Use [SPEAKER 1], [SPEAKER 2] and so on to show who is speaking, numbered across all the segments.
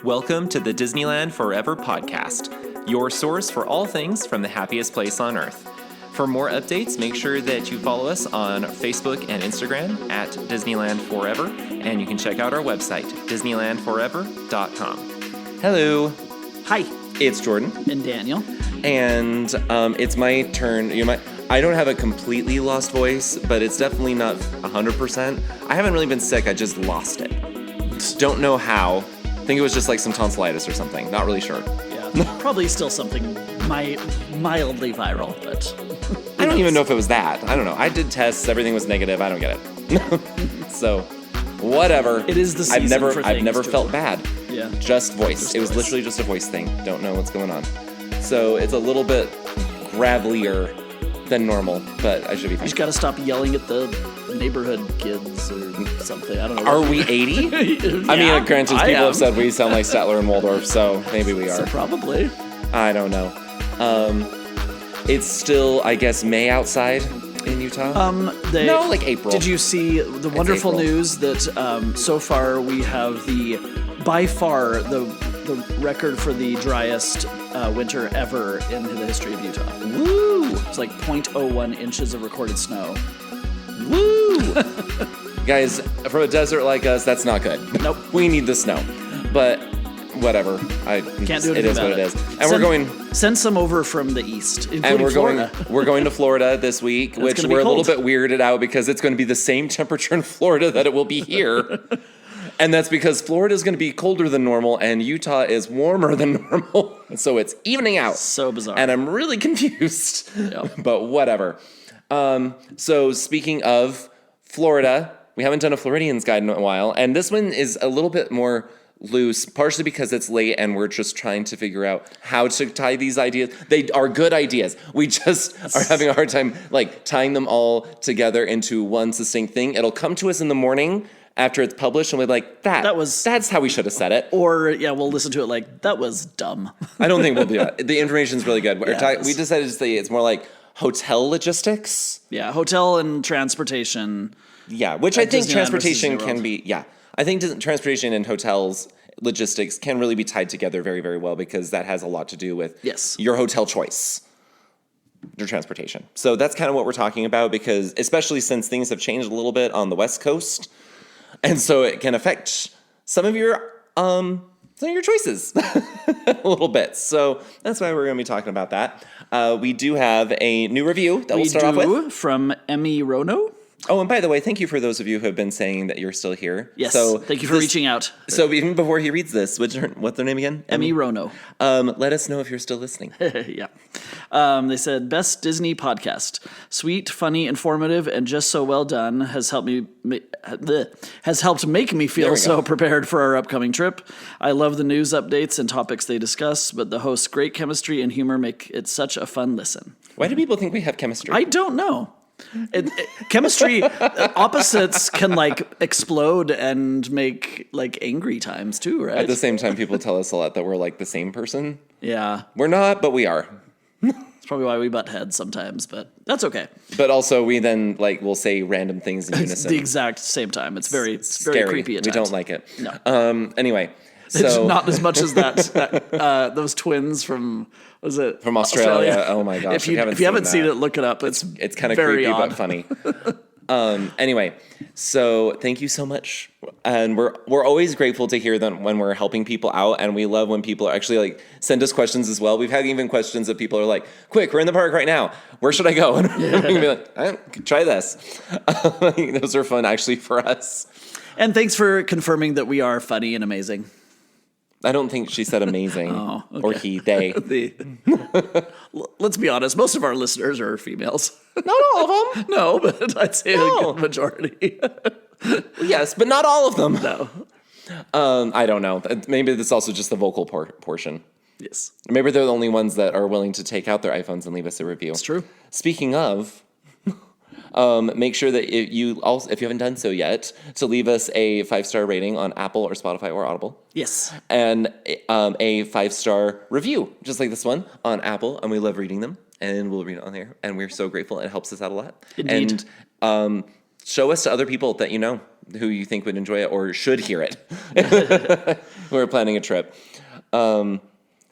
[SPEAKER 1] Welcome to the Disneyland Forever podcast, your source for all things from the happiest place on earth. For more updates, make sure that you follow us on Facebook and Instagram at Disneyland Forever, and you can check out our website, disneylandforever.com. Hello.
[SPEAKER 2] Hi.
[SPEAKER 1] It's Jordan.
[SPEAKER 2] And Daniel.
[SPEAKER 1] And it's my turn. I don't have a completely lost voice, but it's definitely not 100%. I haven't really been sick. I just lost it. Don't know how. I think it was just like some tonsillitis or something. Not really sure.
[SPEAKER 2] Yeah, probably still something mildly viral, but
[SPEAKER 1] I don't even know if it was that. I don't know. I did tests. Everything was negative. I don't get it. So, whatever.
[SPEAKER 2] It is the season for things
[SPEAKER 1] I've never felt bad.
[SPEAKER 2] Yeah.
[SPEAKER 1] Just voice. It was literally just a voice thing. Don't know what's going on. So it's a little bit gravelier than normal, but I should be fine.
[SPEAKER 2] You just gotta stop yelling at the neighborhood kids or something. I don't know.
[SPEAKER 1] Are we 80?
[SPEAKER 2] Yeah,
[SPEAKER 1] I mean, granted, people have said we sound like Statler and Waldorf, so maybe we are.
[SPEAKER 2] So probably.
[SPEAKER 1] I don't know. It's still, I guess, May outside in Utah?
[SPEAKER 2] No,
[SPEAKER 1] like April.
[SPEAKER 2] Did you see the wonderful news that so far we have by far the record for the driest winter ever in the history of Utah.
[SPEAKER 1] Woo!
[SPEAKER 2] It's like 0.01 inches of recorded snow.
[SPEAKER 1] Woo! Guys, for a desert like us, that's not good.
[SPEAKER 2] Nope.
[SPEAKER 1] We need the snow. But whatever.
[SPEAKER 2] Can't do anything
[SPEAKER 1] it is
[SPEAKER 2] about
[SPEAKER 1] what it is. And
[SPEAKER 2] send some over from the east, including Florida.
[SPEAKER 1] We're going to Florida this week, which we're a little bit weirded out because it's going to be the same temperature in Florida that it will be here. And that's because Florida is going to be colder than normal and Utah is warmer than normal. So it's evening out.
[SPEAKER 2] So bizarre.
[SPEAKER 1] And I'm really confused.
[SPEAKER 2] Yep.
[SPEAKER 1] But whatever. So speaking of Florida, we haven't done a Floridian's guide in a while. And this one is a little bit more loose, partially because it's late and we're just trying to figure out how to tie these ideas. They are good ideas. We just are having a hard time tying them all together into one succinct thing. It'll come to us in the morning after it's published, and we're like, that's how we should have said it.
[SPEAKER 2] Or, we'll listen to it that was dumb.
[SPEAKER 1] I don't think we'll do that. The information's really good. We decided to say it's more like hotel logistics.
[SPEAKER 2] Yeah, hotel and transportation.
[SPEAKER 1] Yeah, which I think
[SPEAKER 2] Disneyland
[SPEAKER 1] transportation can be, I think transportation and hotels logistics can really be tied together very, very well because that has a lot to do with your hotel choice. Your transportation. So that's kind of what we're talking about because especially since things have changed a little bit on the West Coast, and so it can affect some of your choices a little bit. So that's why we're going to be talking about that. We do have a new review that we'll start off with.
[SPEAKER 2] From Emmy Rono.
[SPEAKER 1] Oh, and by the way, thank you for those of you who have been saying that you're still here.
[SPEAKER 2] Yes, thank you for reaching out.
[SPEAKER 1] So even before he reads this, what's their name again?
[SPEAKER 2] Emmy Rono.
[SPEAKER 1] Let us know if you're still listening.
[SPEAKER 2] Yeah. They said, best Disney podcast. Sweet, funny, informative, and just so well done has helped make me feel so prepared for our upcoming trip. I love the news updates and topics they discuss, but the host's great chemistry and humor make it such a fun listen.
[SPEAKER 1] Why do people think we have chemistry?
[SPEAKER 2] I don't know. Chemistry opposites can explode and make angry times too, right?
[SPEAKER 1] At the same time, people tell us a lot that we're the same person.
[SPEAKER 2] Yeah.
[SPEAKER 1] We're not, but we are.
[SPEAKER 2] That's probably why we butt heads sometimes, but that's okay.
[SPEAKER 1] But also we then we'll say random things in unison.
[SPEAKER 2] At the exact same time. It's very
[SPEAKER 1] scary.
[SPEAKER 2] Creepy at times.
[SPEAKER 1] We don't like it.
[SPEAKER 2] No.
[SPEAKER 1] Anyway.
[SPEAKER 2] It's not as much as those twins from
[SPEAKER 1] Australia. Oh my gosh!
[SPEAKER 2] If you haven't seen it, look it up. It's
[SPEAKER 1] kind of creepy but funny. Anyway, so thank you so much, and we're always grateful to hear them when we're helping people out, and we love when people actually send us questions as well. We've had even questions that people are like, "Quick, we're in the park right now. Where should I go?" And we can be like, "Try this." Those are fun actually for us.
[SPEAKER 2] And thanks for confirming that we are funny and amazing.
[SPEAKER 1] I don't think she said amazing.
[SPEAKER 2] Oh, okay.
[SPEAKER 1] Or he, they.
[SPEAKER 2] Let's be honest. Most of our listeners are females.
[SPEAKER 1] Not all of them.
[SPEAKER 2] No, but I'd say a good majority.
[SPEAKER 1] Yes, but not all of them.
[SPEAKER 2] No.
[SPEAKER 1] I don't know. Maybe that's also just the vocal portion.
[SPEAKER 2] Yes.
[SPEAKER 1] Maybe they're the only ones that are willing to take out their iPhones and leave us a review.
[SPEAKER 2] It's true.
[SPEAKER 1] Speaking of... make sure that if you haven't done so yet, to leave us a 5-star rating on Apple or Spotify or Audible.
[SPEAKER 2] Yes.
[SPEAKER 1] And a 5-star review, just like this one, on Apple. And we love reading them. And we'll read it on there. And we're so grateful. It helps us out a lot.
[SPEAKER 2] Indeed.
[SPEAKER 1] And show us to other people that you know. who you think would enjoy it or should hear it who are planning a trip.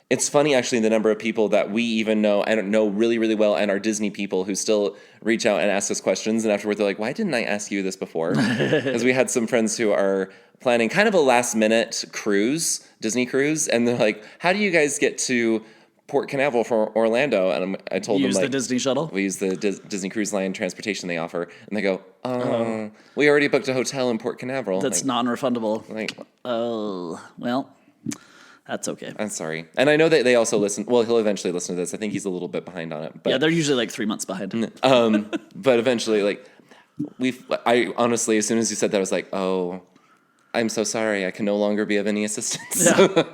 [SPEAKER 1] It's funny, actually, the number of people that we even know and know really, really well and are Disney people who still reach out and ask us questions. And afterward, they're like, why didn't I ask you this before? Because we had some friends who are planning kind of a last-minute cruise, Disney cruise. And they're like, how do you guys get to Port Canaveral from Orlando? And I told them,
[SPEAKER 2] use the Disney shuttle?
[SPEAKER 1] We use the Disney Cruise Line transportation they offer. And they go, we already booked a hotel in Port Canaveral.
[SPEAKER 2] That's non-refundable.
[SPEAKER 1] Like,
[SPEAKER 2] oh, well... That's okay.
[SPEAKER 1] I'm sorry. And I know that they also listen. Well, he'll eventually listen to this. I think he's a little bit behind on it. But,
[SPEAKER 2] yeah, they're usually like 3 months behind.
[SPEAKER 1] But eventually, like, I honestly, as soon as you said that, I was like, oh, I'm so sorry. I can no longer be of any assistance.
[SPEAKER 2] Yeah.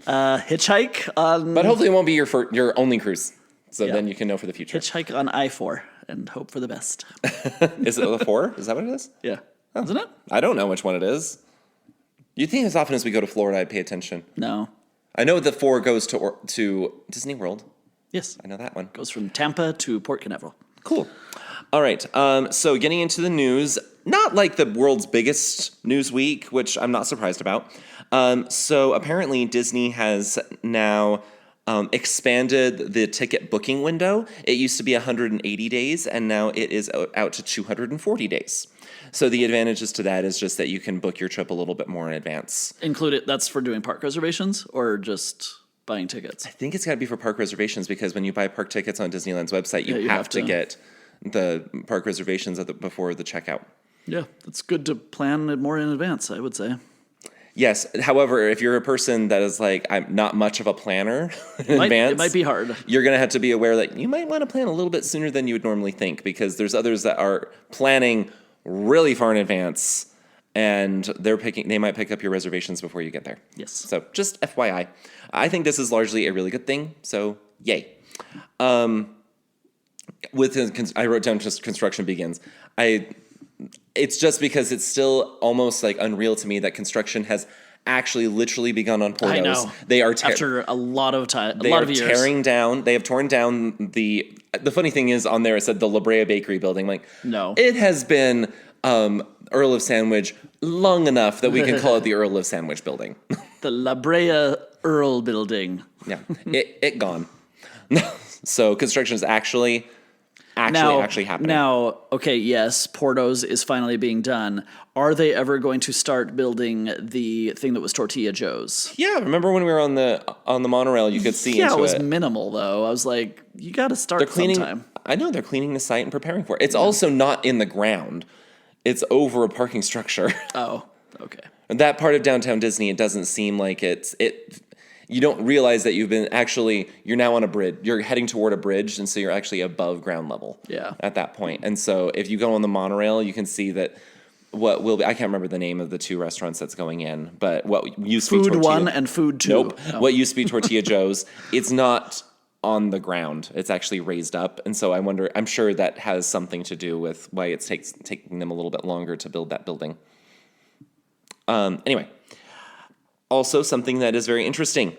[SPEAKER 2] Hitchhike on...
[SPEAKER 1] But hopefully it won't be your only cruise. So then you can know for the future.
[SPEAKER 2] Hitchhike on I-4 and hope for the best.
[SPEAKER 1] Is it the 4? Is that what it is?
[SPEAKER 2] Yeah. Oh. Isn't it?
[SPEAKER 1] I don't know which one it is. You think as often as we go to Florida, I'd pay attention?
[SPEAKER 2] No.
[SPEAKER 1] I know the 4 goes to Disney World.
[SPEAKER 2] Yes.
[SPEAKER 1] I know that one.
[SPEAKER 2] Goes from Tampa to Port Canaveral.
[SPEAKER 1] Cool. All right. So getting into the news, not like the world's biggest news week, which I'm not surprised about. So apparently Disney has now expanded the ticket booking window. It used to be 180 days, and now it is out to 240 days. So the advantages to that is just that you can book your trip a little bit more in advance.
[SPEAKER 2] That's for doing park reservations or just buying tickets?
[SPEAKER 1] I think it's got to be for park reservations because when you buy park tickets on Disneyland's website, you have to get the park reservations before the checkout.
[SPEAKER 2] Yeah, it's good to plan it more in advance, I would say.
[SPEAKER 1] Yes. However, if you're a person that is like, I'm not much of a planner in advance,
[SPEAKER 2] it might be hard.
[SPEAKER 1] You're going to have to be aware that you might want to plan a little bit sooner than you would normally think because there's others that are planning really far in advance, and they might pick up your reservations before you get there.
[SPEAKER 2] Yes.
[SPEAKER 1] So just FYI. I think this is largely a really good thing, so yay. I wrote down just construction begins. It's just because it's still almost like unreal to me that construction has actually literally begun on Portos.
[SPEAKER 2] I know.
[SPEAKER 1] They are
[SPEAKER 2] after a lot of time,
[SPEAKER 1] They have torn down the funny thing is on there it said the La Brea Bakery building. Like,
[SPEAKER 2] no,
[SPEAKER 1] it has been Earl of Sandwich long enough that we can call it the Earl of Sandwich building.
[SPEAKER 2] The La Brea Earl building.
[SPEAKER 1] Yeah, it gone. So construction is actually happening.
[SPEAKER 2] Now, okay, yes, Portos is finally being done. Are they ever going to start building the thing that was Tortilla Joe's?
[SPEAKER 1] Yeah, remember when we were on the monorail, you could see into it.
[SPEAKER 2] Yeah, it was minimal, though. I was like, you got to start sometime.
[SPEAKER 1] I know, they're cleaning the site and preparing for it. It's also not in the ground. It's over a parking structure.
[SPEAKER 2] Oh, okay.
[SPEAKER 1] And that part of downtown Disney, it doesn't seem like you don't realize that you're now on a bridge. You're heading toward a bridge, and so you're actually above ground level.
[SPEAKER 2] Yeah.
[SPEAKER 1] At that point. And so if you go on the monorail, you can see that I can't remember the name of the 2 restaurants that's going in, but what used to be
[SPEAKER 2] Food 1 and Food 2.
[SPEAKER 1] Nope. Oh. What used to be Tortilla Joe's, it's not on the ground. It's actually raised up. And so I'm sure that has something to do with why it's taking them a little bit longer to build that building. Anyway. Also, something that is very interesting.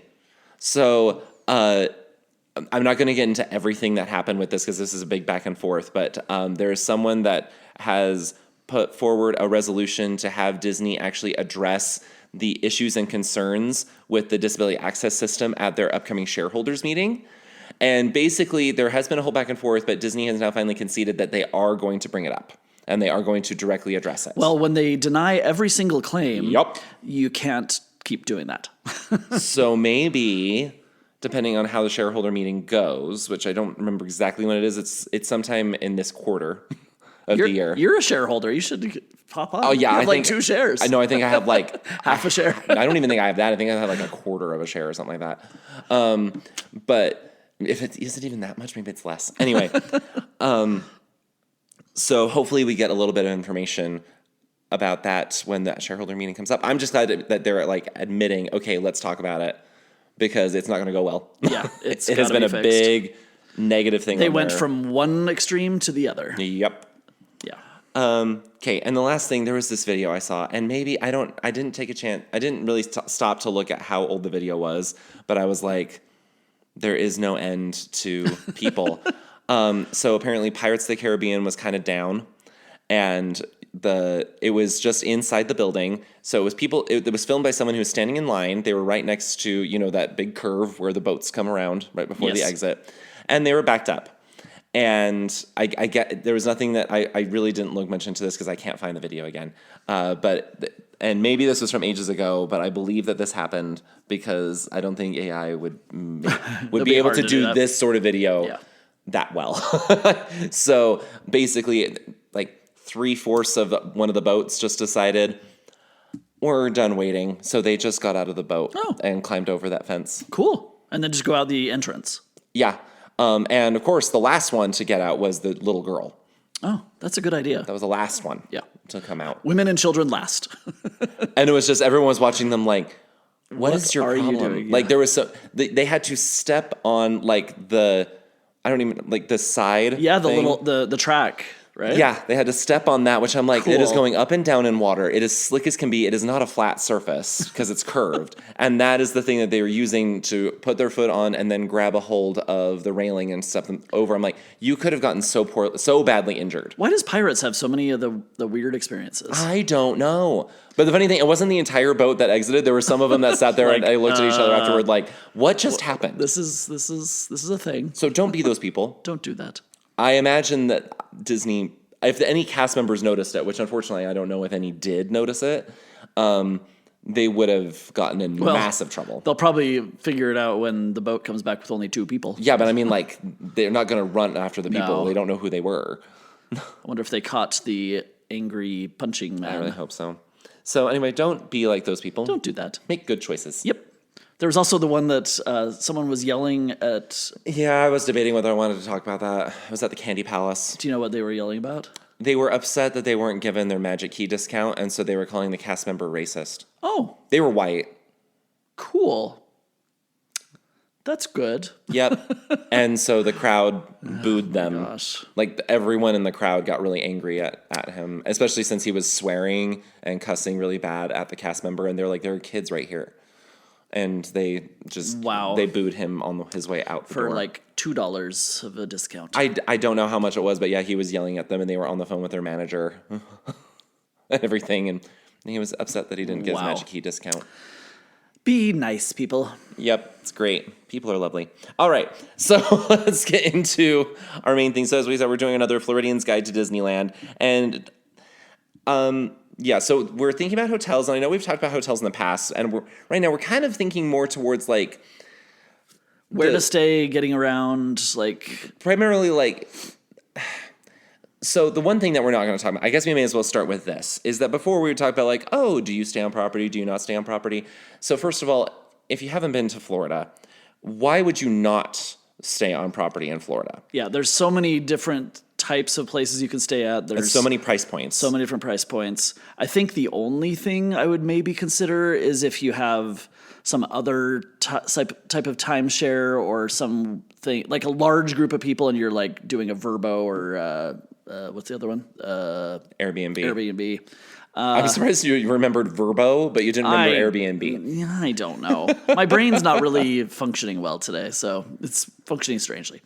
[SPEAKER 1] So, I'm not going to get into everything that happened with this because this is a big back and forth, but there is someone that has put forward a resolution to have Disney actually address the issues and concerns with the disability access system at their upcoming shareholders meeting. And basically, there has been a whole back and forth, but Disney has now finally conceded that they are going to bring it up. And they are going to directly address it.
[SPEAKER 2] Well, when they deny every single claim, you can't keep doing that.
[SPEAKER 1] So maybe, depending on how the shareholder meeting goes, which I don't remember exactly when it is, it's sometime in this quarter of the year.
[SPEAKER 2] You're a shareholder. You should pop on.
[SPEAKER 1] Oh, yeah.
[SPEAKER 2] I think 2 shares.
[SPEAKER 1] I know. I think I have like
[SPEAKER 2] half a share.
[SPEAKER 1] I don't even think I have that. I think I have like a quarter of a share or something like that. But is it even that much? Maybe it's less. Anyway. So hopefully we get a little bit of information about that when that shareholder meeting comes up. I'm just glad that they're like admitting, okay, let's talk about it because it's not going to go well.
[SPEAKER 2] Yeah,
[SPEAKER 1] it has been a big negative thing.
[SPEAKER 2] They went from one extreme to the other.
[SPEAKER 1] Yep.
[SPEAKER 2] Yeah.
[SPEAKER 1] Okay, and the last thing, there was this video I saw, and maybe I didn't take a chance. I didn't really stop to look at how old the video was, but I was like, there is no end to people. So apparently Pirates of the Caribbean was kind of down, and it was just inside the building. So it was people. It was filmed by someone who was standing in line. They were right next to that big curve where the boats come around right before the exit, and they were backed up. And I get there was nothing that I really didn't look much into this because I can't find the video again. And maybe this was from ages ago, but I believe that this happened because I don't think AI would be able to do this sort of video that well. So basically, like 3/4 of one of the boats just decided we're done waiting. So they just got out of the boat and climbed over that fence.
[SPEAKER 2] Cool. And then just go out the entrance.
[SPEAKER 1] Yeah. And of course, the last one to get out was the little girl.
[SPEAKER 2] Oh, that's a good idea.
[SPEAKER 1] That was the last one
[SPEAKER 2] to
[SPEAKER 1] come out.
[SPEAKER 2] Women and children last.
[SPEAKER 1] And it was just, everyone was watching them like, what is your problem?
[SPEAKER 2] You doing?
[SPEAKER 1] Like there was they had to step on like the side.
[SPEAKER 2] Yeah, the
[SPEAKER 1] thing.
[SPEAKER 2] the track, right?
[SPEAKER 1] Yeah, they had to step on that, which I'm like, It is going up and down in water. It is slick as can be. It is not a flat surface because it's curved. And that is the thing that they were using to put their foot on and then grab a hold of the railing and step them over. I'm like, you could have gotten so badly injured.
[SPEAKER 2] Why does Pirates have so many of the weird experiences?
[SPEAKER 1] I don't know. But the funny thing, it wasn't the entire boat that exited. There were some of them that sat there and I looked at each other afterward like, what just happened?
[SPEAKER 2] This is a thing.
[SPEAKER 1] So don't be those people.
[SPEAKER 2] Don't do that.
[SPEAKER 1] I imagine that Disney, if any cast members noticed it, which unfortunately I don't know if any did notice it, they would have gotten in massive trouble.
[SPEAKER 2] They'll probably figure it out when the boat comes back with only 2 people.
[SPEAKER 1] Yeah, but I mean, like, they're not going to run after the people. No. They don't know who they were.
[SPEAKER 2] I wonder if they caught the angry punching man.
[SPEAKER 1] I really hope so. So anyway, don't be like those people.
[SPEAKER 2] Don't do that.
[SPEAKER 1] Make good choices.
[SPEAKER 2] Yep. There was also the one that someone was yelling at...
[SPEAKER 1] Yeah, I was debating whether I wanted to talk about that. I was at the Candy Palace.
[SPEAKER 2] Do you know what they were yelling about?
[SPEAKER 1] They were upset that they weren't given their Magic Key discount, and so they were calling the cast member racist.
[SPEAKER 2] Oh.
[SPEAKER 1] They were white.
[SPEAKER 2] Cool. That's good.
[SPEAKER 1] Yep. And so the crowd booed them.
[SPEAKER 2] Gosh.
[SPEAKER 1] Like everyone in the crowd got really angry at him, especially since he was swearing and cussing really bad at the cast member, and they're like, there are kids right here. And they just they booed him on his way out the door.
[SPEAKER 2] For like $2 of a discount.
[SPEAKER 1] I don't know how much it was, but yeah, he was yelling at them, and they were on the phone with their manager and everything, and he was upset that he didn't get his Magic Key discount.
[SPEAKER 2] Be nice, people.
[SPEAKER 1] Yep, it's great. People are lovely. All right, so let's get into our main thing. So as we said, we're doing another Floridian's Guide to Disneyland, and yeah, so we're thinking about hotels, and I know we've talked about hotels in the past, and right now we're kind of thinking more towards like
[SPEAKER 2] where to stay, getting around, like
[SPEAKER 1] primarily like. So the one thing that we're not going to talk about, I guess we may as well start with this, is that before we would talk about like, oh, do you stay on property? Do you not stay on property? So first of all, if you haven't been to Florida, why would you not stay on property in Florida?
[SPEAKER 2] Yeah, there's so many different types of places you can stay at. There's
[SPEAKER 1] so many price points.
[SPEAKER 2] So many different price points. I think the only thing I would maybe consider is if you have some other type of timeshare or something, like a large group of people and you're like doing a Vrbo or what's the other one? Airbnb.
[SPEAKER 1] I'm surprised you remembered Vrbo, but you didn't remember Airbnb.
[SPEAKER 2] I don't know. My brain's not really functioning well today, so it's functioning strangely.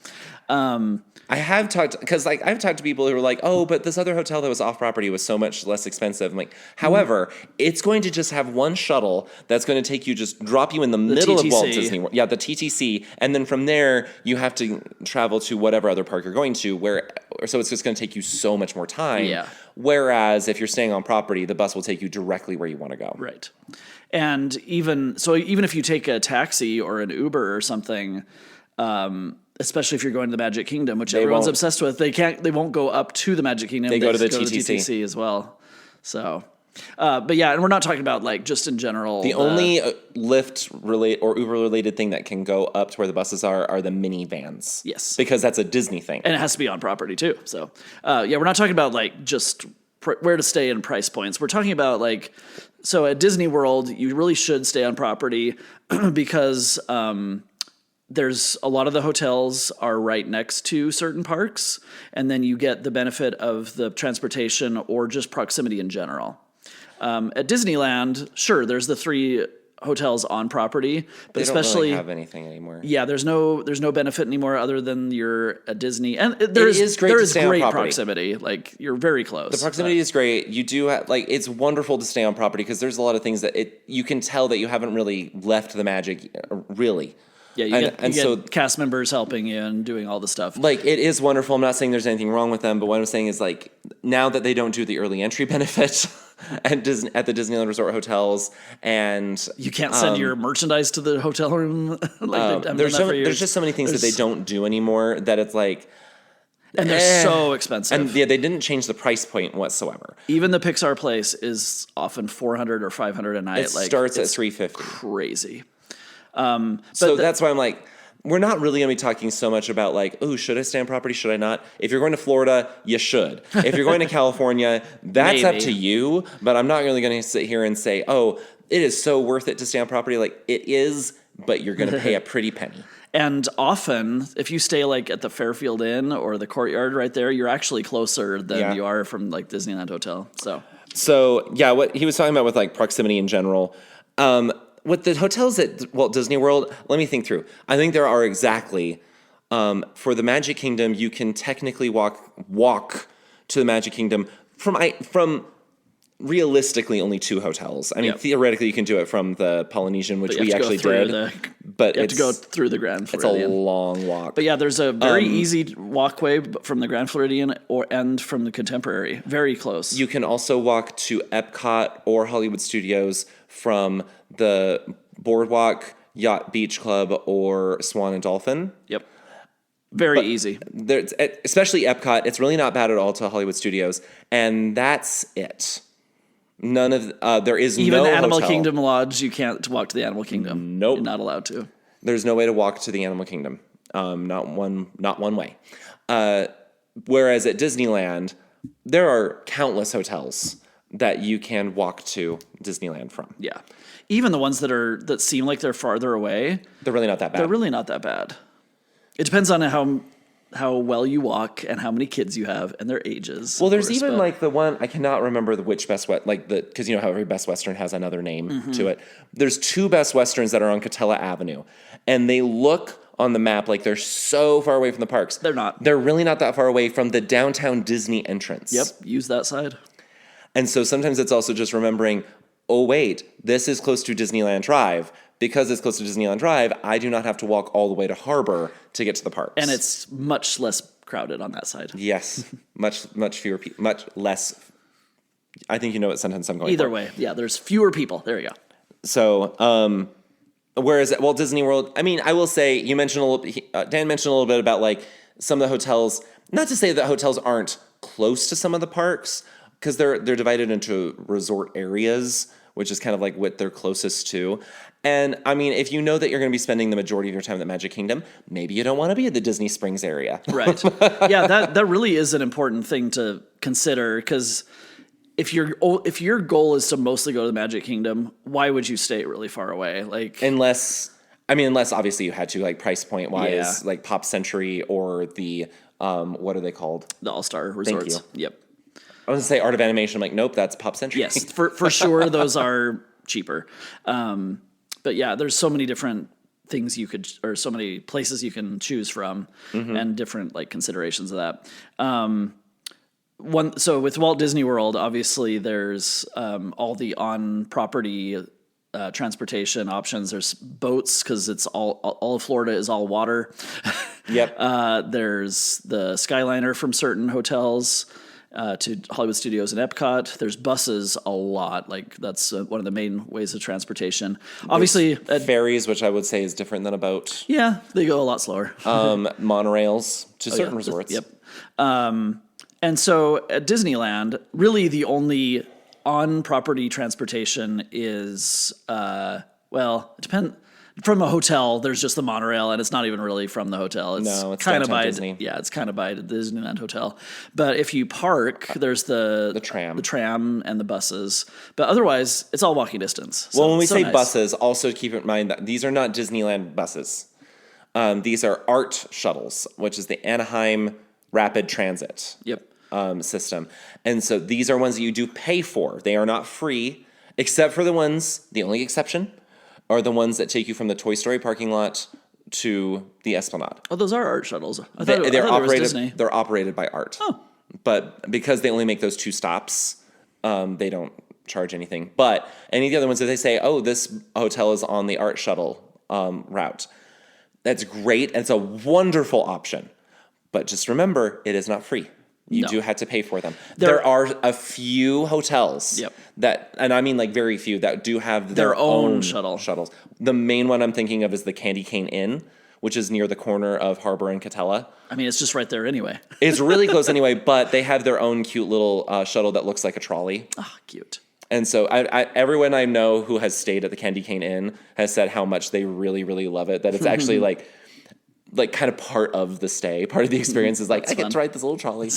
[SPEAKER 1] I have talked, because like I've talked to people who are like, oh, but this other hotel that was off property was so much less expensive. I'm like, however, it's going to just have one shuttle that's going to drop you in the middle
[SPEAKER 2] TTC.
[SPEAKER 1] of Walt Disney World. Yeah, the TTC, and then from there you have to travel to whatever other park you're going to. So it's just going to take you so much more time.
[SPEAKER 2] Yeah.
[SPEAKER 1] Whereas if you're staying on property, the bus will take you directly where you want to go.
[SPEAKER 2] Right. And even if you take a taxi or an Uber or something, especially if you're going to the Magic Kingdom, which everyone's obsessed with, they won't go up to the Magic Kingdom.
[SPEAKER 1] They go to the TTC
[SPEAKER 2] as well. So, but yeah, and we're not talking about like just in general.
[SPEAKER 1] The only Lyft or Uber related thing that can go up to where the buses are the minivans.
[SPEAKER 2] Yes,
[SPEAKER 1] because that's a Disney thing,
[SPEAKER 2] and it has to be on property too. So, yeah, we're not talking about like just where to stay and price points. We're talking about like, so at Disney World, you really should stay on property because there's a lot of the hotels are right next to certain parks, and then you get the benefit of the transportation or just proximity in general. At Disneyland, sure, there's the 3 hotels on property, but
[SPEAKER 1] They
[SPEAKER 2] especially
[SPEAKER 1] don't really have anything anymore.
[SPEAKER 2] Yeah, there's no benefit anymore other than you're at Disney, and
[SPEAKER 1] It is great to stay on
[SPEAKER 2] great
[SPEAKER 1] property.
[SPEAKER 2] proximity. Like you're very close.
[SPEAKER 1] The proximity is great. You do have, like, it's wonderful to stay on property because there's a lot of things that you can tell that you haven't really left the magic, really.
[SPEAKER 2] Yeah, you get cast members helping you and doing all the stuff.
[SPEAKER 1] Like, it is wonderful. I'm not saying there's anything wrong with them, but what I'm saying is, like, now that they don't do the early entry benefit at the Disneyland Resort hotels, and
[SPEAKER 2] you can't send your merchandise to the hotel room.
[SPEAKER 1] There's just so many things that they don't do anymore that it's like,
[SPEAKER 2] and they're so expensive.
[SPEAKER 1] And yeah, they didn't change the price point whatsoever.
[SPEAKER 2] Even the Pixar place is often $400 or $500 a night.
[SPEAKER 1] It starts at $350.
[SPEAKER 2] Crazy.
[SPEAKER 1] So that's why I'm like, we're not really going to be talking so much about like, oh, should I stay on property? Should I not? If you're going to Florida, you should. If you're going to California, that's up to you. But I'm not really going to sit here and say, oh, it is so worth it to stay on property. Like, it is, but you're going to pay a pretty penny.
[SPEAKER 2] And often, if you stay like at the Fairfield Inn or the Courtyard right there, you're actually closer than you are from like Disneyland Hotel.
[SPEAKER 1] So yeah, what he was talking about with like proximity in general. With the hotels at Walt Disney World, let me think through. I think there are exactly, for the Magic Kingdom, you can technically walk to the Magic Kingdom from realistically only 2 hotels. I mean, theoretically you can do it from the Polynesian, which we actually did. But
[SPEAKER 2] you have to go through the Grand Floridian.
[SPEAKER 1] It's a long walk.
[SPEAKER 2] But yeah, there's a very easy walkway from the Grand Floridian and from the Contemporary. Very close.
[SPEAKER 1] You can also walk to Epcot or Hollywood Studios from the Boardwalk, Yacht Beach Club, or Swan and Dolphin.
[SPEAKER 2] Yep. Very easy.
[SPEAKER 1] Especially Epcot, it's really not bad at all to Hollywood Studios. And that's it. None of there is
[SPEAKER 2] even
[SPEAKER 1] no
[SPEAKER 2] Animal
[SPEAKER 1] hotel.
[SPEAKER 2] Kingdom Lodge. You can't walk to the Animal Kingdom.
[SPEAKER 1] Nope,
[SPEAKER 2] you're not allowed to.
[SPEAKER 1] There's no way to walk to the Animal Kingdom. Not one way. Whereas at Disneyland, there are countless hotels that you can walk to Disneyland from.
[SPEAKER 2] Yeah, even the ones that seem like they're farther away,
[SPEAKER 1] they're really not that bad.
[SPEAKER 2] They're really not that bad. It depends on how well you walk and how many kids you have and their ages.
[SPEAKER 1] Well, there's even like the one, I cannot remember which Best West, because you know how every Best Western has another name to it. There's 2 Best Westerns that are on Catella Avenue, and they look on the map like they're so far away from the parks.
[SPEAKER 2] They're not.
[SPEAKER 1] They're really not that far away from the downtown Disney entrance.
[SPEAKER 2] Yep, use that side.
[SPEAKER 1] And so sometimes it's also just remembering, oh wait, this is close to Disneyland Drive. Because it's close to Disneyland Drive, I do not have to walk all the way to Harbor to get to the parks.
[SPEAKER 2] And it's much less crowded on that side.
[SPEAKER 1] Yes, much fewer people, much less. I think you know what sentence I'm going
[SPEAKER 2] Either
[SPEAKER 1] for.
[SPEAKER 2] way, yeah, there's fewer people. There you go.
[SPEAKER 1] So, whereas at Walt Disney World, I mean, I will say, Dan mentioned a little bit about like some of the hotels. Not to say that hotels aren't close to some of the parks, because they're divided into resort areas, which is kind of like what they're closest to. And I mean, if you know that you're going to be spending the majority of your time at the Magic Kingdom, maybe you don't want to be at the Disney Springs area.
[SPEAKER 2] Right. Yeah, that really is an important thing to consider, because if your goal is to mostly go to the Magic Kingdom, why would you stay really far away? Like
[SPEAKER 1] unless obviously you had to, like, price point wise, like Pop Century or the what are they called?
[SPEAKER 2] The All-Star Resorts.
[SPEAKER 1] Thank you.
[SPEAKER 2] Yep.
[SPEAKER 1] I was going to say Art of Animation. I'm like, nope, that's Pop Century.
[SPEAKER 2] Yes, for sure those are cheaper. But yeah, there's so many different things so many places you can choose from, and different like considerations of that. So with Walt Disney World, obviously there's all the on-property transportation options. There's boats, because it's all of Florida is all water.
[SPEAKER 1] Yep.
[SPEAKER 2] There's the Skyliner from certain hotels to Hollywood Studios and Epcot. There's buses a lot. Like that's one of the main ways of transportation. Obviously,
[SPEAKER 1] ferries, which I would say is different than a boat.
[SPEAKER 2] Yeah, they go a lot slower.
[SPEAKER 1] Monorails to certain resorts.
[SPEAKER 2] Yep. And so at Disneyland, really the only on-property transportation is, it depends. From a hotel, there's just the monorail, and it's not even really from the hotel.
[SPEAKER 1] It's
[SPEAKER 2] kind of by
[SPEAKER 1] Disney.
[SPEAKER 2] Yeah, it's kind of by the Disneyland Hotel. But if you park, there's the tram, and the buses. But otherwise, it's all walking distance. So
[SPEAKER 1] well, when we say
[SPEAKER 2] nice.
[SPEAKER 1] buses, also keep in mind that these are not Disneyland buses. These are ART shuttles, which is the Anaheim Rapid Transit system. And so these are ones that you do pay for. They are not free, except for the only exception are the ones that take you from the Toy Story parking lot to the Esplanade.
[SPEAKER 2] Oh, those are art shuttles. I
[SPEAKER 1] They're
[SPEAKER 2] thought it was Disney.
[SPEAKER 1] They're operated by Art.
[SPEAKER 2] Oh.
[SPEAKER 1] But because they only make those 2 stops, they don't charge anything. But any of the other ones that they say, oh, this hotel is on the Art shuttle route, that's great. And it's a wonderful option. But just remember, it is not free. You do have to pay for them. There are a few hotels that, and I mean like very few, that do have their own shuttles. The main one I'm thinking of is the Candy Cane Inn, which is near the corner of Harbor and Catella.
[SPEAKER 2] I mean, it's just right there anyway.
[SPEAKER 1] It's really close anyway, but they have their own cute little shuttle that looks like a trolley.
[SPEAKER 2] Ah, cute.
[SPEAKER 1] And so everyone I know who has stayed at the Candy Cane Inn has said how much they really, really love it, that it's actually like kind of part of the stay, part of the experience is like, I get to ride this little trolley.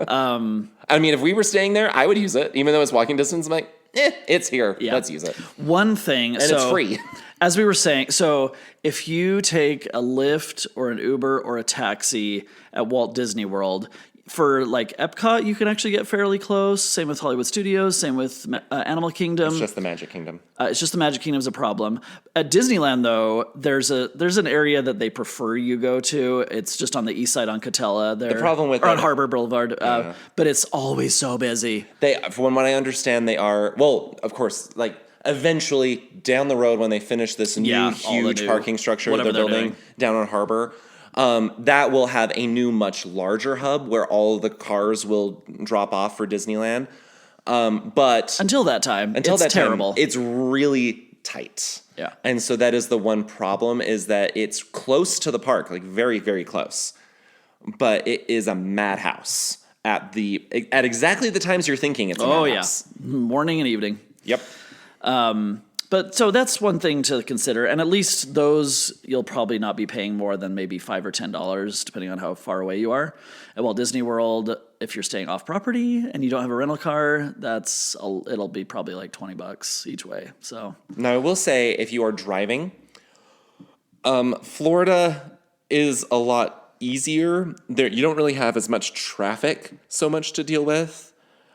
[SPEAKER 1] I mean, if we were staying there, I would use it. Even though it's walking distance, I'm like, it's here. Yeah. Let's use it.
[SPEAKER 2] One thing.
[SPEAKER 1] And it's free.
[SPEAKER 2] As we were saying, so if you take a Lyft or an Uber or a taxi at Walt Disney World, for like Epcot, you can actually get fairly close. Same with Hollywood Studios. Same with Animal Kingdom.
[SPEAKER 1] It's just the Magic Kingdom.
[SPEAKER 2] It's just the Magic Kingdom's a problem. At Disneyland, though, there's an area that they prefer you go to. It's just on the east side on Catella. There,
[SPEAKER 1] the problem with
[SPEAKER 2] on Harbor Boulevard, but it's always so busy.
[SPEAKER 1] From what I understand, they are of course, like eventually down the road when they finish this new huge parking structure they're building down on Harbor. That will have a new, much larger hub where all of the cars will drop off for Disneyland. But
[SPEAKER 2] until that time, it's terrible.
[SPEAKER 1] It's really tight.
[SPEAKER 2] Yeah.
[SPEAKER 1] And so that is the one problem, is that it's close to the park, like very, very close. But it is a madhouse at exactly the times you're thinking it's a madhouse.
[SPEAKER 2] Oh, yeah. Morning and evening.
[SPEAKER 1] Yep.
[SPEAKER 2] But so that's one thing to consider, and at least those you'll probably not be paying more than maybe $5 or $10, depending on how far away you are. At Walt Disney World, if you're staying off property and you don't have a rental car, it'll be probably like $20 each way. So
[SPEAKER 1] now I will say, if you are driving, Florida is a lot easier. There, you don't really have as much traffic so much to deal with.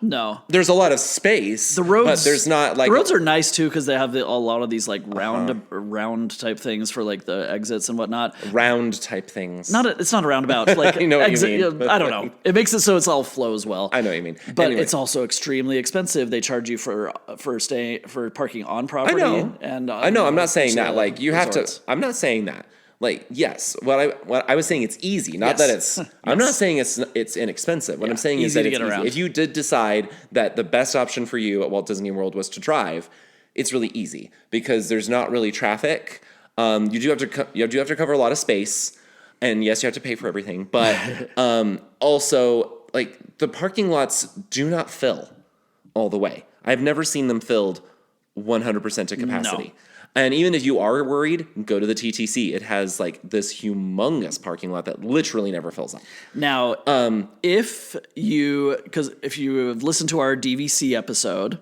[SPEAKER 2] No,
[SPEAKER 1] there's a lot of space. The roads, but there's not like
[SPEAKER 2] the roads are nice too, because they have a lot of these like round type things for like the exits and whatnot.
[SPEAKER 1] Round type things.
[SPEAKER 2] It's not a roundabout. Like
[SPEAKER 1] you know what you mean.
[SPEAKER 2] I don't know. It makes it so it's all flows well.
[SPEAKER 1] I know what you mean.
[SPEAKER 2] But anyway, it's also extremely expensive. They charge you for parking on property.
[SPEAKER 1] I know.
[SPEAKER 2] And
[SPEAKER 1] I know. I'm not saying that. Like you have to. I'm not saying that. Like, yes, what I was saying, it's easy, not that it's. I'm not saying it's inexpensive. What I'm saying is that it's easy. If you did decide that the best option for you at Walt Disney World was to drive, it's really easy because there's not really traffic. You do have to cover a lot of space, and yes, you have to pay for everything. But also, like the parking lots do not fill all the way. I've never seen them filled 100% to capacity. No. And even if you are worried, go to the TTC. It has like this humongous parking lot that literally never fills up.
[SPEAKER 2] Now, if you have listened to our DVC episode,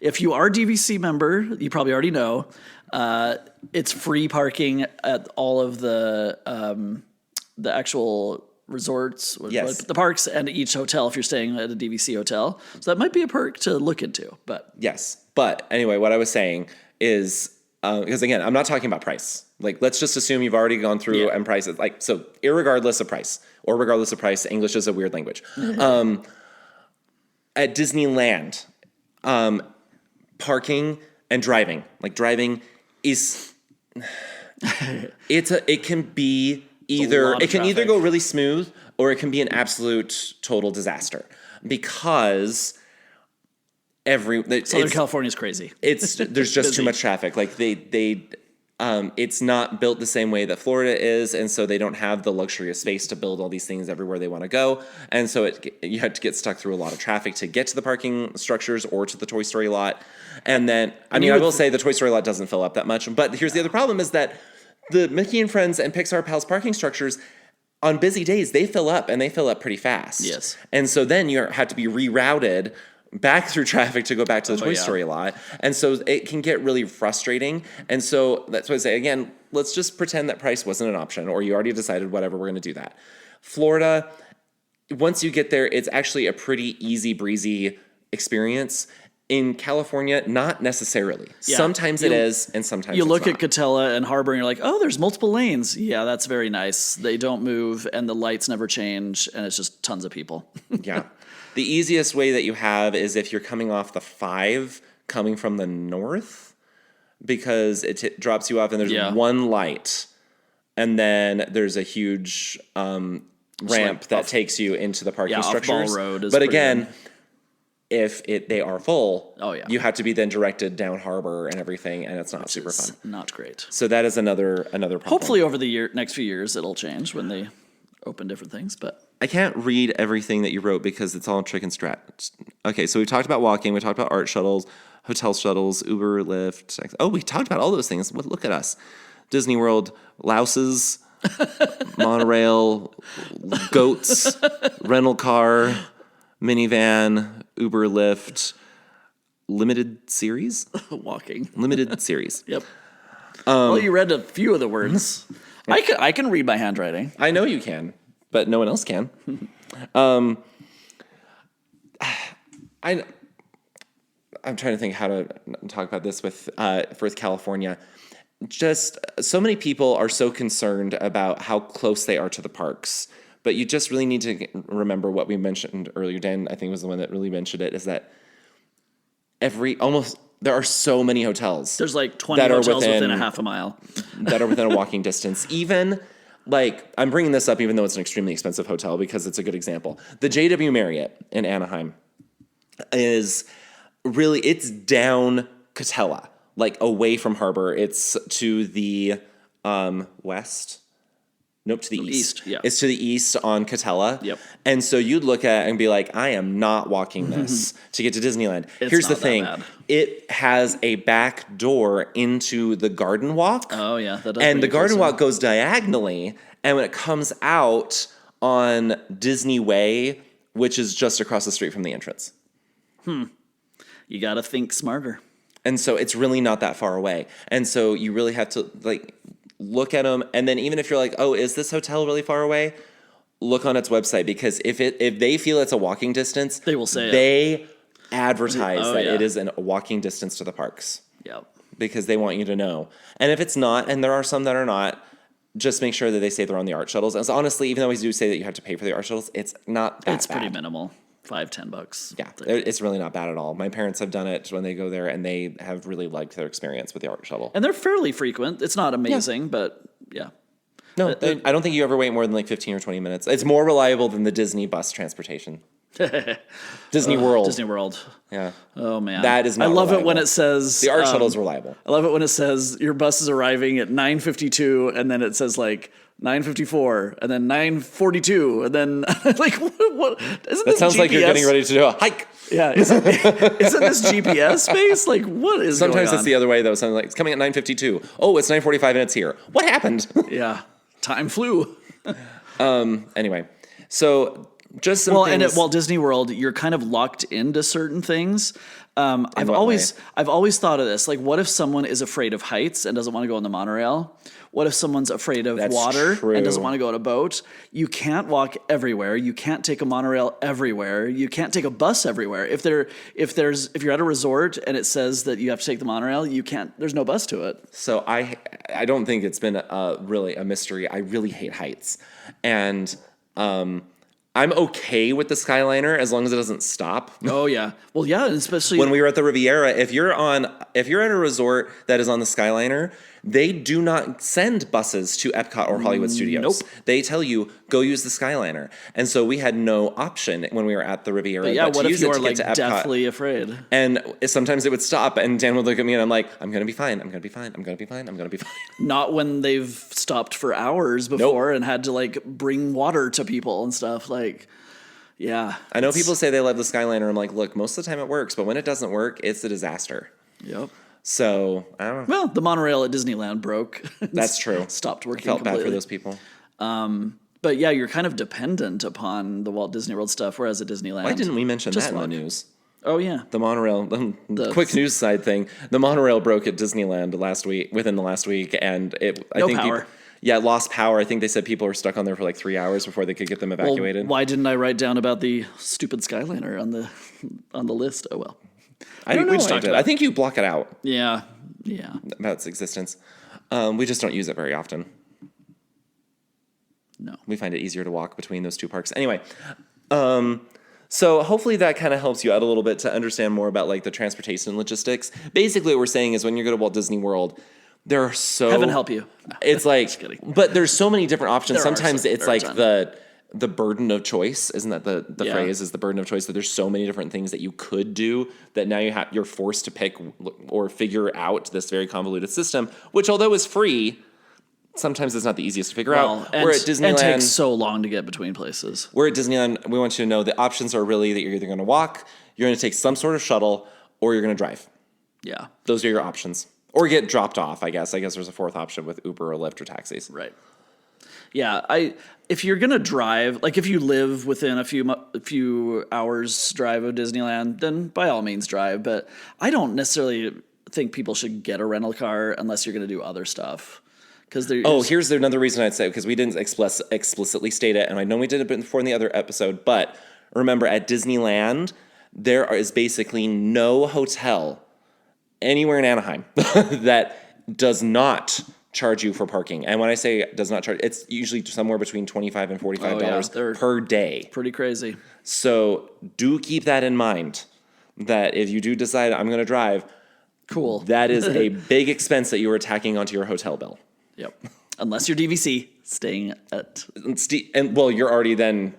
[SPEAKER 2] if you are a DVC member, you probably already know, it's free parking at all of the actual resorts, the parks, and each hotel if you're staying at a DVC hotel. So that might be a perk to look into. But
[SPEAKER 1] yes. But anyway, what I was saying is, because again, I'm not talking about price. Like, let's just assume you've already gone through and prices. Like, so irregardless of price or regardless of price, English is a weird language. At Disneyland, parking and driving, is, it can be either go really smooth or it can be an absolute total disaster because
[SPEAKER 2] Southern California is crazy.
[SPEAKER 1] There's just too much traffic. Like it's not built the same way that Florida is, and so they don't have the luxury of space to build all these things everywhere they want to go. And so you have to get stuck through a lot of traffic to get to the parking structures or to the Toy Story lot. And then, I will say the Toy Story lot doesn't fill up that much. But here's the other problem: is that the Mickey and Friends and Pixar Pals parking structures, on busy days, they fill up, and they fill up pretty fast.
[SPEAKER 2] Yes.
[SPEAKER 1] And so then you have to be rerouted back through traffic to go back to the Toy Story lot. And so it can get really frustrating. And so that's why I say, again, let's just pretend that price wasn't an option, or you already decided, whatever, we're going to do that. Florida, once you get there, it's actually a pretty easy breezy experience. In California, not necessarily. Yeah. Sometimes it is, and sometimes
[SPEAKER 2] you look
[SPEAKER 1] at
[SPEAKER 2] Catella and Harbor, and you're like, oh, there's multiple lanes. Yeah, that's very nice. They don't move, and the lights never change, and it's just tons of people.
[SPEAKER 1] Yeah. The easiest way that you have is if you're coming off the 5, coming from the north, because it drops you off, and there's one light, and then there's a huge ramp that takes you into the parking structures.
[SPEAKER 2] Ball Road is
[SPEAKER 1] but again, if they are full,
[SPEAKER 2] you
[SPEAKER 1] have to be then directed down Harbor and everything, and it's not super fun.
[SPEAKER 2] Not great.
[SPEAKER 1] So that is another problem.
[SPEAKER 2] Hopefully, over the next few years, it'll change when they open different things. But
[SPEAKER 1] I can't read everything that you wrote because it's all trick and strat. Okay, so we talked about walking, we talked about art shuttles, hotel shuttles, Uber, Lyft. Oh, we talked about all those things. Look at us. Disney World, louses, monorail, goats, rental car, minivan, Uber, Lyft, limited series?
[SPEAKER 2] Walking.
[SPEAKER 1] Limited series.
[SPEAKER 2] Yep. Well, you read a few of the words. I can read my handwriting.
[SPEAKER 1] I know you can, but no one else can. I'm trying to think how to talk about this with California. Just so many people are so concerned about how close they are to the parks, but you just really need to remember what we mentioned earlier. Dan, I think, was the one that really mentioned it, is that there are so many hotels.
[SPEAKER 2] There's like 20 hotels within a half a mile
[SPEAKER 1] that are within a walking distance. Even like, I'm bringing this up even though it's an extremely expensive hotel because it's a good example. The JW Marriott in Anaheim is really, it's down Catella, like away from Harbor. It's to the west. Nope, to the east.
[SPEAKER 2] Yeah.
[SPEAKER 1] It's to the east on Catella.
[SPEAKER 2] Yep.
[SPEAKER 1] And so you'd look at it and be like, I am not walking this to get to Disneyland. Here's the thing. It has a back door into the garden walk.
[SPEAKER 2] Oh, yeah.
[SPEAKER 1] And the garden walk goes diagonally. And when it comes out on Disney Way, which is just across the street from the entrance.
[SPEAKER 2] You got to think smarter.
[SPEAKER 1] And so it's really not that far away. And so you really have to look at them. And then even if you're like, oh, is this hotel really far away? Look on its website, because if they feel it's a walking distance,
[SPEAKER 2] they will say
[SPEAKER 1] they advertise that it is a walking distance to the parks.
[SPEAKER 2] Yep.
[SPEAKER 1] Because they want you to know. And if it's not, and there are some that are not, just make sure that they say they're on the art shuttles. As honestly, even though we do say that you have to pay for the art shuttles, it's not that bad.
[SPEAKER 2] It's pretty minimal. $5-10.
[SPEAKER 1] Yeah, it's really not bad at all. My parents have done it when they go there, and they have really liked their experience with the art shuttle.
[SPEAKER 2] And they're fairly frequent. It's not amazing, but yeah.
[SPEAKER 1] No, I don't think you ever wait more than 15 or 20 minutes. It's more reliable than the Disney bus transportation. Disney World.
[SPEAKER 2] Disney World.
[SPEAKER 1] Yeah.
[SPEAKER 2] Oh, man.
[SPEAKER 1] That is not
[SPEAKER 2] reliable.
[SPEAKER 1] It
[SPEAKER 2] when it says...
[SPEAKER 1] The art shuttle is reliable.
[SPEAKER 2] I love it when it says your bus is arriving at 9:52, and then it says 9:54, and then 9:42, and then what isn't
[SPEAKER 1] that sounds
[SPEAKER 2] GPS?
[SPEAKER 1] Like you're getting ready to do a hike.
[SPEAKER 2] Yeah, isn't this GPS space? What is
[SPEAKER 1] Sometimes
[SPEAKER 2] going on?
[SPEAKER 1] it's the other way, though. Something like, it's coming at 9:52. Oh, it's 9:45 and it's here. What happened?
[SPEAKER 2] Yeah, time flew.
[SPEAKER 1] Anyway, so just some things.
[SPEAKER 2] And at Walt Disney World, you're kind of locked into certain things. I've always thought of this. What if someone is afraid of heights and doesn't want to go on the monorail? What if someo's afraid of water and doesn't want to go on a boat? You can't walk everywhere. You can't take a monorail everywhere. You can't take a bus everywhere. If you're at a resort and it says that you have to take the monorail, you can't. There's no bus to it.
[SPEAKER 1] So I don't think it's been really a mystery. I really hate heights, and I'm okay with the Skyliner as long as it doesn't stop.
[SPEAKER 2] Oh yeah, well yeah, especially
[SPEAKER 1] when we were at the Riviera. If you're at a resort that is on the Skyliner, they do not send buses to Epcot or Hollywood Studios.
[SPEAKER 2] Nope.
[SPEAKER 1] They tell you, go use the Skyliner. And so we had no option when we were at the Riviera.
[SPEAKER 2] But yeah,
[SPEAKER 1] but
[SPEAKER 2] what
[SPEAKER 1] to
[SPEAKER 2] if
[SPEAKER 1] use
[SPEAKER 2] you
[SPEAKER 1] it
[SPEAKER 2] are
[SPEAKER 1] to get to Epcot.
[SPEAKER 2] deathly afraid?
[SPEAKER 1] And sometimes it would stop, and Dan would look at me, and I'm like, I'm gonna be fine. I'm gonna be fine. I'm gonna be fine. I'm gonna be fine.
[SPEAKER 2] Not when they've stopped for hours before and had to bring water to people and stuff. Yeah.
[SPEAKER 1] I know people say they love the Skyliner. I'm like, look, most of the time it works, but when it doesn't work, it's a disaster.
[SPEAKER 2] Yep.
[SPEAKER 1] So, I don't know.
[SPEAKER 2] Well, the monorail at Disneyland broke.
[SPEAKER 1] That's true.
[SPEAKER 2] Stopped working
[SPEAKER 1] I felt
[SPEAKER 2] completely.
[SPEAKER 1] bad for those people.
[SPEAKER 2] But yeah, you're kind of dependent upon the Walt Disney World stuff, whereas at Disneyland...
[SPEAKER 1] Why didn't we mention that in the news?
[SPEAKER 2] Oh, yeah.
[SPEAKER 1] The monorail, the quick news side thing. The monorail broke at Disneyland within the last week, and
[SPEAKER 2] No power.
[SPEAKER 1] It lost power. I think they said people were stuck on there for 3 hours before they could get them evacuated.
[SPEAKER 2] Well, why didn't I write down about the stupid Skyliner on the list? Oh, well.
[SPEAKER 1] I don't know.
[SPEAKER 2] We just talked about
[SPEAKER 1] I think you block it out.
[SPEAKER 2] Yeah.
[SPEAKER 1] About its existence. We just don't use it very often.
[SPEAKER 2] No.
[SPEAKER 1] We find it easier to walk between those two parks. Anyway, so hopefully that kind of helps you out a little bit to understand more about like the transportation logistics. Basically, what we're saying is when you go to Walt Disney World, there are
[SPEAKER 2] Heaven help you.
[SPEAKER 1] It's like, but there's so many different options. Sometimes it's like the burden of choice. Isn't that the phrase? Is the burden of choice that there's so many different things that you could do that now you're forced to pick or figure out this very convoluted system, which although is free, sometimes it's not the easiest to figure out.
[SPEAKER 2] We're at Disneyland. And takes so long to get between places.
[SPEAKER 1] We're at Disneyland. We want you to know the options are really that you're either going to walk, you're going to take some sort of shuttle, or you're going to drive.
[SPEAKER 2] Yeah.
[SPEAKER 1] Those are your options. Or get dropped off, I guess. I guess there's a fourth option with Uber or Lyft or taxis.
[SPEAKER 2] Right. Yeah. If you're going to drive, like if you live within a few hours drive of Disneyland, then by all means drive. But I don't necessarily think people should get a rental car unless you're going to do other stuff.
[SPEAKER 1] Here's another reason I'd say, because we didn't explicitly state it, and I know we did it before in the other episode, but remember at Disneyland, there is basically no hotel anywhere in Anaheim that does not charge you for parking. And when I say does not charge, it's usually somewhere between $25 and $45 per day.
[SPEAKER 2] Pretty crazy.
[SPEAKER 1] So do keep that in mind, that if you do decide I'm going to drive,
[SPEAKER 2] cool,
[SPEAKER 1] that is a big expense that you are tacking onto your hotel bill.
[SPEAKER 2] Yep. Unless you're DVC staying at...
[SPEAKER 1] And you're already then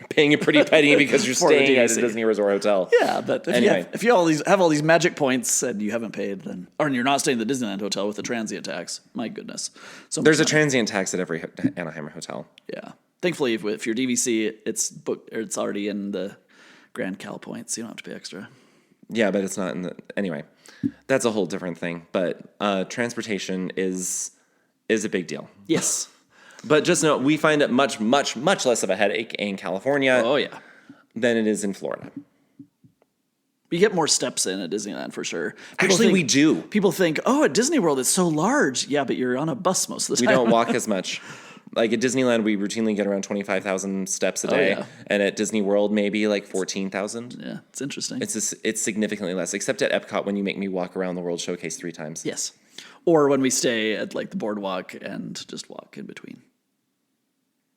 [SPEAKER 1] paying a pretty penny because you're staying at a Disney Resort hotel.
[SPEAKER 2] Yeah, but if you have all these magic points and you haven't paid, then... Or you're not staying at the Disneyland hotel with the transient tax. My goodness. So
[SPEAKER 1] there's a transient tax at every Anaheim hotel.
[SPEAKER 2] Yeah. Thankfully, if you're DVC, it's booked, or it's already in the Grand Cal points. So you don't have to pay extra.
[SPEAKER 1] Yeah, but it's not in the... Anyway, that's a whole different thing. But transportation is a big deal.
[SPEAKER 2] Yes.
[SPEAKER 1] But just know, we find it much, much, much less of a headache in California than it is in Florida.
[SPEAKER 2] We get more steps in at Disneyland for sure.
[SPEAKER 1] We do.
[SPEAKER 2] People think, at Disney World it's so large. Yeah, but you're on a bus most of the time.
[SPEAKER 1] We don't walk as much. Like at Disneyland, we routinely get around 25,000 steps a day. And at Disney World, maybe like 14,000.
[SPEAKER 2] Yeah, it's interesting.
[SPEAKER 1] It's significantly less, except at Epcot when you make me walk around the World Showcase 3 times.
[SPEAKER 2] Yes. Or when we stay at like the boardwalk and just walk in between.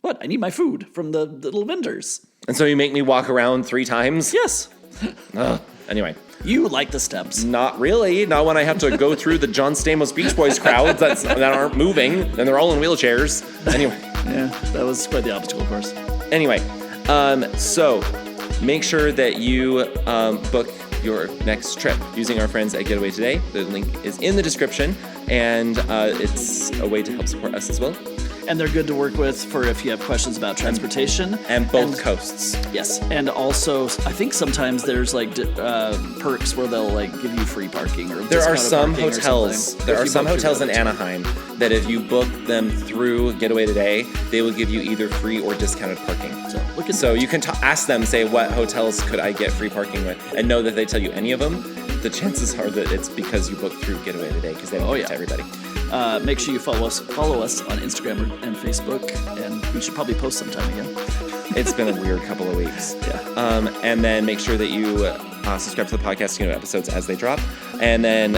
[SPEAKER 2] What? I need my food from the little vendors.
[SPEAKER 1] And so you make me walk around 3 times?
[SPEAKER 2] Yes.
[SPEAKER 1] Anyway.
[SPEAKER 2] You like the steps.
[SPEAKER 1] Not really. Not when I have to go through the John Stamos Beach Boys crowds that aren't moving, and they're all in wheelchairs. Anyway.
[SPEAKER 2] Yeah, that was quite the obstacle course.
[SPEAKER 1] Anyway, so make sure that you book your next trip using our friends at Getaway Today. The link is in the description, and it's a way to help support us as well.
[SPEAKER 2] And they're good to work with for if you have questions about transportation.
[SPEAKER 1] And both coasts.
[SPEAKER 2] Yes. And also, I think sometimes there's like perks where they'll like give you free parking. Or
[SPEAKER 1] there are some hotels. There are some hotels in Anaheim that if you book them through Getaway Today, they will give you either free or discounted parking. So you can ask them, say, what hotels could I get free parking with? And know that they tell you any of them. The chances are that it's because you booked through Getaway Today, because they don't give it to everybody.
[SPEAKER 2] Make sure you follow us on Instagram and Facebook, and we should probably post sometime again.
[SPEAKER 1] It's been a weird couple of weeks.
[SPEAKER 2] Yeah.
[SPEAKER 1] And then make sure that you subscribe to the podcast to get episodes as they drop. And then,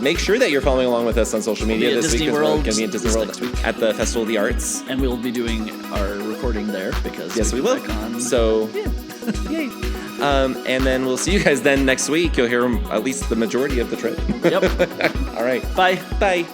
[SPEAKER 1] make sure that you're following along with us on social media this week. We're going to be at Disney World at the Festival of the Arts.
[SPEAKER 2] And we'll be doing our recording there because
[SPEAKER 1] we will. So, yay. And then we'll see you guys then next week. You'll hear at least the majority of the trip.
[SPEAKER 2] Yep.
[SPEAKER 1] All right.
[SPEAKER 2] Bye.
[SPEAKER 1] Bye.